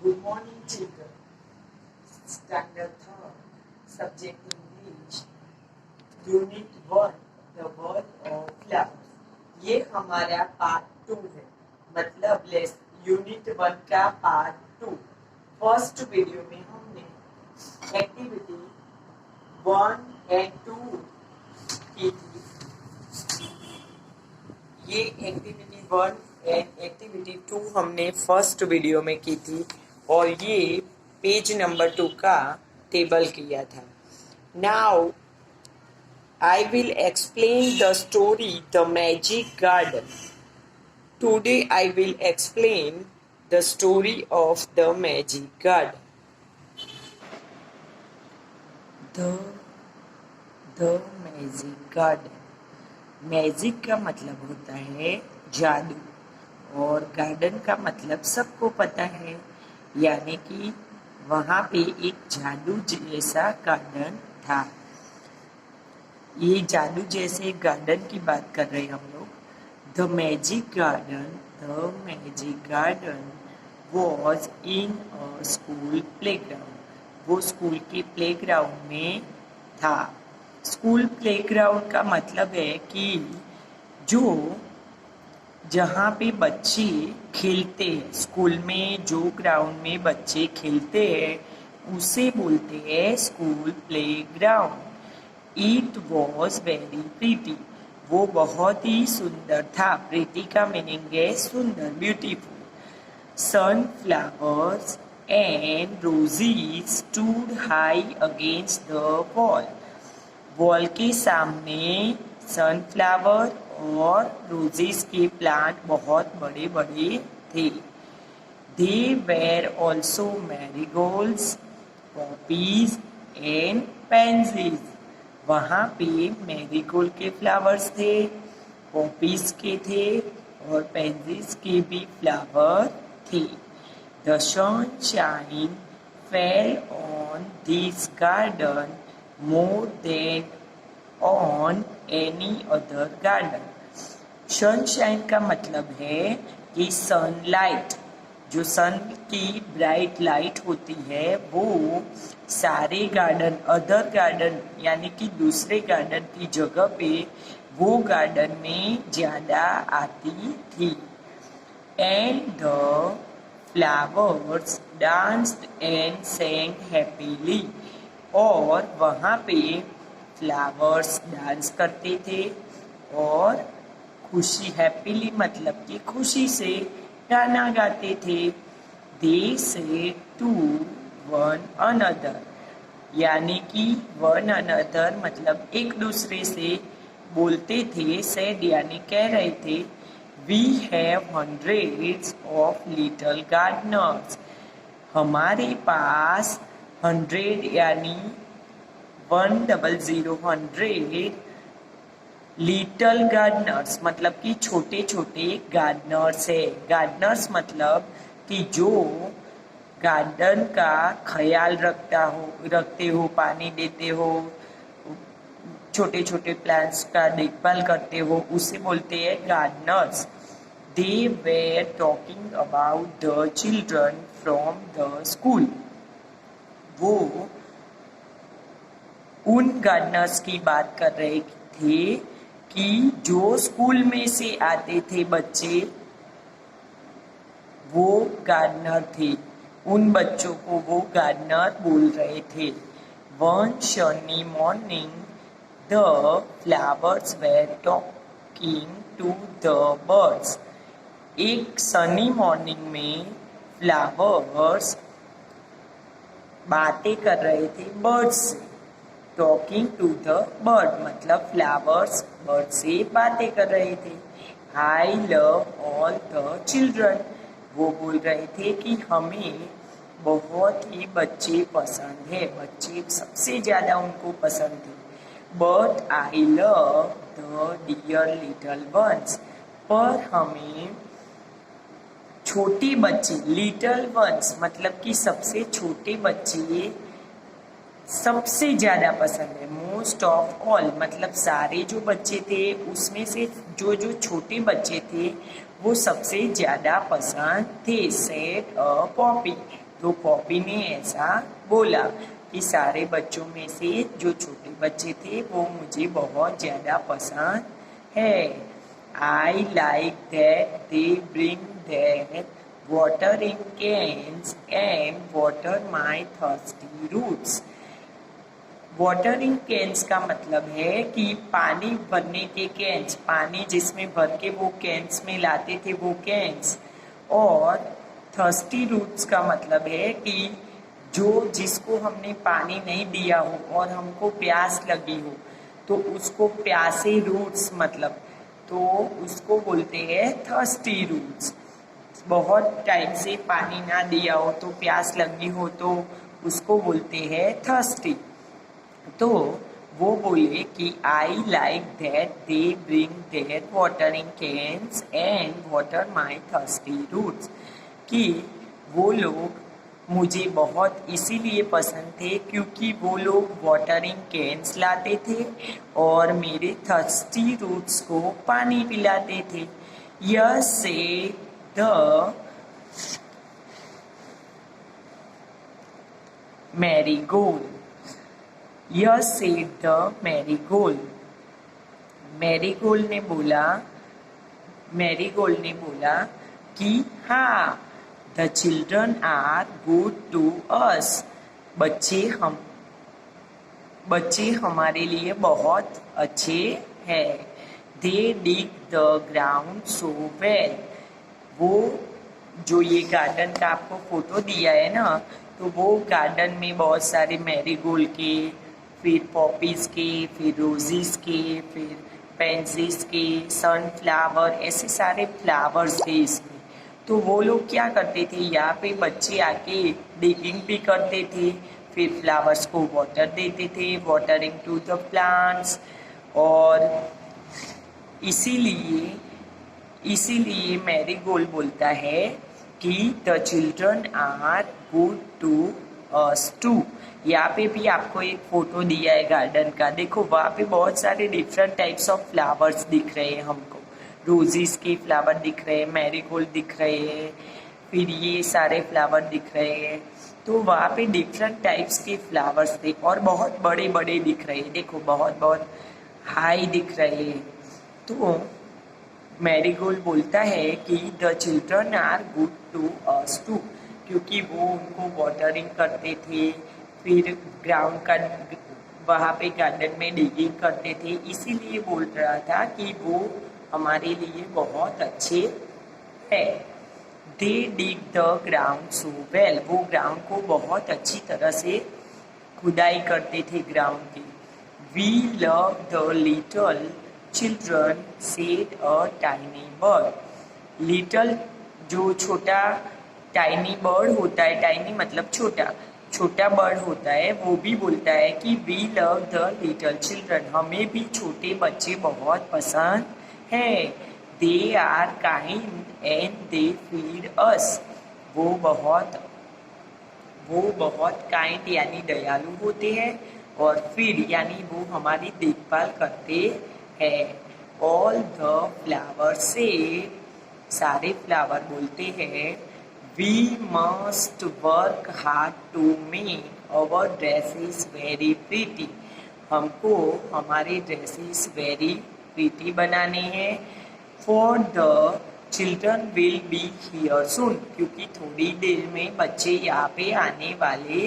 Good morning, children. Standard 3rd, subject English, Unit 1, The World of Flowers. ये हमारा part 2 है, मतलब unit 1 का पार्ट 2। फर्स्ट वीडियो में हमने एक्टिविटी 1 एंड 2 की थी। ये एक्टिविटी 1 एंड एक्टिविटी 2 हमने फर्स्ट वीडियो में की थी और ये पेज नंबर 2 का टेबल किया था। Now I will explain the story The Magic Garden. Today I will explain the story of the Magic Garden. The Magic Garden. Magic का मतलब होता है जादू और गार्डन का मतलब सबको पता है, यानी कि वहाँ पे एक जादू जैसा गार्डन था। ये जादू जैसे गार्डन की बात कर रहे हैं हम लोग। The magic garden was in a school playground. वो स्कूल के प्लेग्राउंड में था। स्कूल प्लेग्राउंड का मतलब है कि जहाँ पे बच्चे खेलते हैं, स्कूल में जो ग्राउंड में बच्चे खेलते हैं उसे बोलते हैं school playground. It was very pretty. वो बहुत ही सुंदर था। प्रीटी का मीनिंग है सुंदर, beautiful. Sunflowers and roses stood high against the wall. Wall के सामने सनफ्लावर और रोजेस के प्लांट बहुत बड़े बड़े थे। They were also marigolds, poppies and pansies. वहाँ पे मैरीगोल्ड के फ्लावर्स थे, पॉपीज के थे और पेंजीज के भी फ्लावर थे। The sunshine fell on this garden more than on any other garden. Sunshine का मतलब है कि सनलाइट, जो सन की ब्राइट लाइट होती है वो सारे गार्डन, अदर गार्डन यानी कि दूसरे गार्डन की जगह पे वो गार्डन में ज़्यादा आती थी। And the flowers danced and sang happily। और वहाँ पे फ्लावर्स डांस करते थे और खुशी, हैप्पीली मतलब कि खुशी से गाना गाते थे। They said to one another, यानी कि वन अनदर मतलब एक दूसरे से बोलते थे। सेड यानी कह रहे थे। We have hundreds of little gardeners. हमारे पास 100 यानी 100 लिटिल गार्डनर्स मतलब कि छोटे छोटे गार्डनर्स है। गार्डनर्स मतलब कि जो गार्डन का ख्याल रखते हो, पानी देते हो, छोटे छोटे प्लांट्स का देखभाल करते हो, उसे बोलते हैं Gardner's. They were talking about the children from the school. वो उन गार्डनर्स की बात कर रहे थे कि जो स्कूल में से आते थे बच्चे, वो गार्डनर थे। उन बच्चों को वो गार्डनर बोल रहे थे। One sunny morning the flowers were talking to the birds. एक सनी मॉर्निंग में फ्लावर्स बातें कर रहे थे बर्ड्स से। टॉकिंग टू द बर्ड मतलब फ्लावर्स बर्ड से बातें कर रहे थे। I love all the children. वो बोल रहे थे कि हमें बहुत ही बच्चे पसंद है, बच्चे सबसे ज़्यादा उनको पसंद थे। But I love the dear little ones. पर हमें छोटे बच्चे, लिटल वंस मतलब कि सबसे छोटे बच्चे सबसे ज़्यादा पसंद है। मोस्ट ऑफ ऑल मतलब सारे जो बच्चे थे उसमें से जो छोटे बच्चे थे वो सबसे ज़्यादा पसंद थे। सेड अ पॉपी। तो पॉपी ने ऐसा बोला कि सारे बच्चों में से जो छोटे बच्चे थे वो मुझे बहुत ज़्यादा पसंद है। I like that they bring their water in cans and water my thirsty roots. Watering cans का मतलब है कि पानी भरने के कैंस, पानी जिसमें भर के वो कैंस में लाते थे वो कैंस। और थर्स्टी रूट्स का मतलब है कि जिसको हमने पानी नहीं दिया हो और हमको प्यास लगी हो तो उसको प्यासे रूट्स मतलब, तो उसको बोलते हैं थर्स्टी रूट्स। बहुत टाइम से पानी ना दिया हो तो प्यास लगी हो तो उसको बोलते हैं थर्स्टी। तो वो बोले कि I like that they bring their watering cans and water my thirsty roots, कि वो लोग मुझे बहुत इसीलिए पसंद थे क्योंकि वो लोग वाटरिंग कैन्स लाते थे और मेरे थर्स्टी रूट्स को पानी पिलाते थे। यह से द मैरीगोल्ड। यह सेड द मैरीगोल्ड। मैरीगोल्ड ने बोला कि हाँ, the children are good to us. बच्चे हमारे लिए बहुत अच्छे हैं। They dig the ground so well. वो जो ये गार्डन का आपको फोटो दिया है ना, तो वो गार्डन में बहुत सारे मैरीगोल्ड के, फिर पॉपीज के, फिर रोजेस के, फिर पेंसिस के, सनफ्लावर, ऐसे सारे फ्लावर्स थे इसमें। तो वो लोग क्या करते थे, यहाँ पे बच्चे आके डिगिंग भी करते थे, फिर फ्लावर्स को वाटर देते थे, वाटरिंग टू द प्लांट्स। और इसीलिए मैरीगोल्ड बोलता है कि the children are good to us too. यहाँ पे भी आपको एक फोटो दिया है गार्डन का, देखो वहाँ पे बहुत सारे डिफरेंट टाइप्स ऑफ फ्लावर्स दिख रहे हैं हमको। रोजेस के फ्लावर दिख रहे हैं, मैरीगोल्ड दिख रहे हैं, फिर ये सारे फ्लावर दिख रहे हैं। तो वहाँ पे डिफरेंट टाइप्स के फ्लावर्स थे और बहुत बड़े बड़े दिख रहे हैं, देखो बहुत बहुत हाई दिख रहे हैं। तो मैरीगोल्ड बोलता है कि the children are good to us too, क्योंकि वो उनको वाटरिंग करते थे, फिर ग्राउंड का वहाँ पे गार्डन में डिगिंग करते थे, इसीलिए बोल रहा था कि वो हमारे लिए बहुत अच्छे है। They dig the ground so well. वो ग्राउंड को बहुत अच्छी तरह से खुदाई करते थे ग्राउंड की। We love the little children said a tiny bird. Little जो छोटा टाइनी बर्ड होता है, टाइनी मतलब छोटा बर्ड होता है, वो भी बोलता है कि we love the little children. हमें भी छोटे बच्चे बहुत पसंद है। They are kind and they feed us. वो बहुत काइंड यानी दयालु होते हैं और फीड यानी वो हमारी देखभाल करते हैं। ऑल द फ्लावर से, सारे फ्लावर बोलते हैं, we must work hard to make our dresses very pretty. हमको हमारे ड्रेसेस वेरी प्रीटी बनाने हैं। For the children will be here soon, क्योंकि थोड़ी देर में बच्चे यहाँ पे आने वाले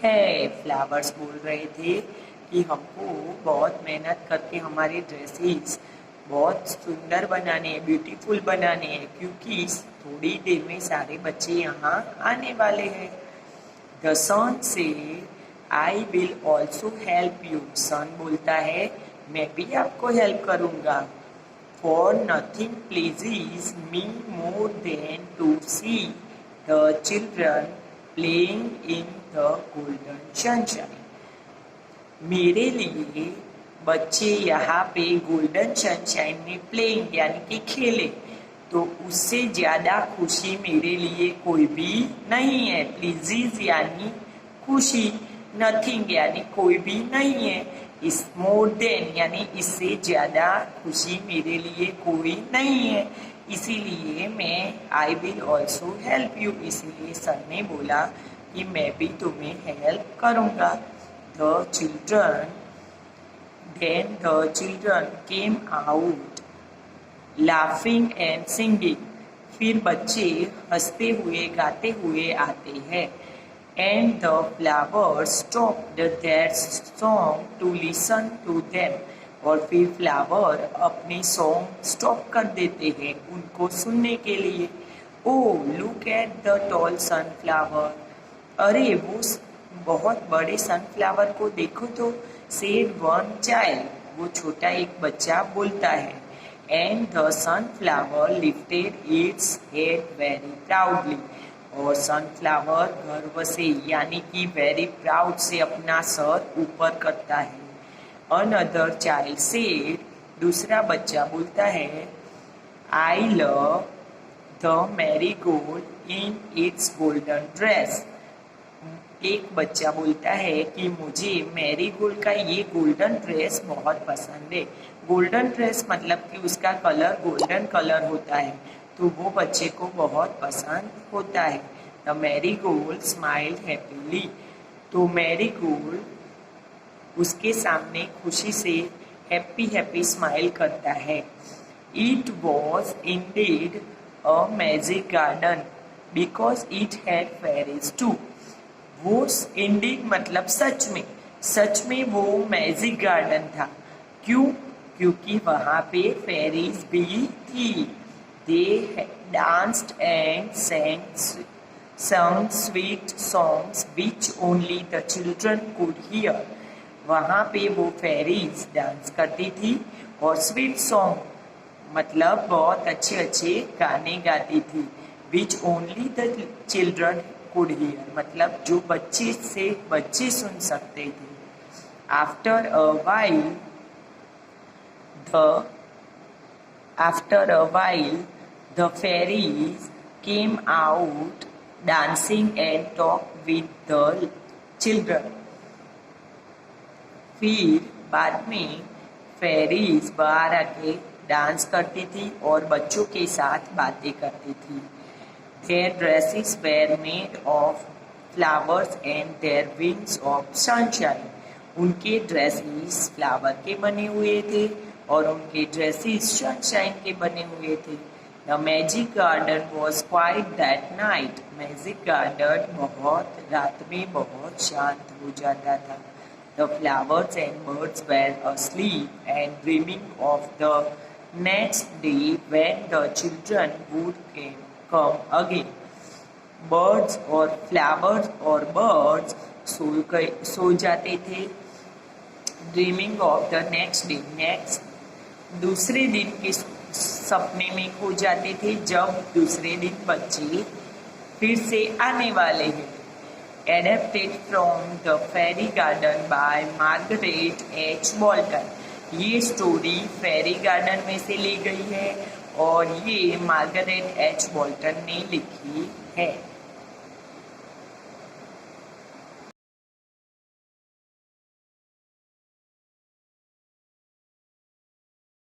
हैं। फ्लावर्स बोल रहे थे कि हमको बहुत मेहनत करके हमारे ड्रेसेस बहुत सुंदर बनाने हैं, ब्यूटीफुल बनाने हैं, क्योंकि थोड़ी देर में सारे बच्चे यहाँ आने वाले हैं। The sun says I will also help you. Sun बोलता है मैं भी आपको हेल्प करूँगा। For nothing pleases me more than to see the children playing in the golden sunshine. मेरे लिए बच्चे यहाँ पे गोल्डन सनशाइन में प्लेइंग यानी कि खेले, तो उससे ज़्यादा खुशी मेरे लिए कोई भी नहीं है। प्लीजीज यानी खुशी, नथिंग यानी कोई भी नहीं है, इस मोर देन यानी इससे ज़्यादा खुशी मेरे लिए कोई नहीं है। इसीलिए मैं आई विल ऑल्सो हेल्प यू, इसीलिए सर ने बोला कि मैं भी तुम्हें हेल्प करूँगा। Then the children came out laughing and singing. फिर बच्चे हंसते हुए गाते हुए आते हैं। And the flowers stopped their song to listen to them. और फिर फ्लावर अपनी सॉन्ग स्टॉप कर देते हैं उनको सुनने के लिए। Oh, look at the tall sunflower. अरे वो बहुत बड़े सनफ्लावर को देखो तो, said one child. वो छोटा एक बच्चा बोलता है। And the sunflower lifted its head very proudly. और सनफ्लावर गर्व से यानी कि वेरी प्राउड से अपना सर ऊपर करता है। Another child said, दूसरा बच्चा बोलता है, I love the marigold in its golden dress. एक बच्चा बोलता है कि मुझे मैरीगोल्ड का ये गोल्डन ड्रेस बहुत पसंद है। गोल्डन ड्रेस मतलब कि उसका कलर गोल्डन कलर होता है, तो वो बच्चे को बहुत पसंद होता है। The marigold smiled happily. तो मैरीगोल्ड उसके सामने खुशी से हैप्पी हैप्पी स्माइल करता है। It was indeed a magic garden because it had fairies too. वो इंडीड मतलब सच में वो मैजिक गार्डन था। क्यों? क्योंकि वहाँ पे फेरीज भी थी। They danced and sang sweet songs which only the children could hear. वहाँ पे वो फेरीज डांस करती थी और स्वीट सॉन्ग मतलब बहुत अच्छे अच्छे गाने गाती थी। which only the children could hear मतलब जो बच्चे सुन सकते थे। After a while the fairies came out dancing and talked with the children. फिर बाद में फेरीज बाहर आके डांस करती थी और बच्चों के साथ बातें करती थी। Their dresses were made of flowers and their wings of sunshine. उनके ड्रेसेस फ्लावर के बने हुए थे और उनके ड्रेसेस सनशाइन के बने हुए थे। The magic garden was quiet that night. Magic garden रात में बहुत शांत हो जाता था। The flowers and birds were asleep and dreaming of the next day when the children would come again. Birds और फ्लावर्स और बर्ड्स सो जाते थे। Dreaming of the next day दूसरे दिन के सपने में खो जाते थे जब दूसरे दिन बच्चे फिर से आने वाले हैं। Adapted from the fairy garden by Margaret H Bolton. ये स्टोरी फेरी गार्डन में से ली गई है और ये मार्गरेट एच बॉल्टन ने लिखी है।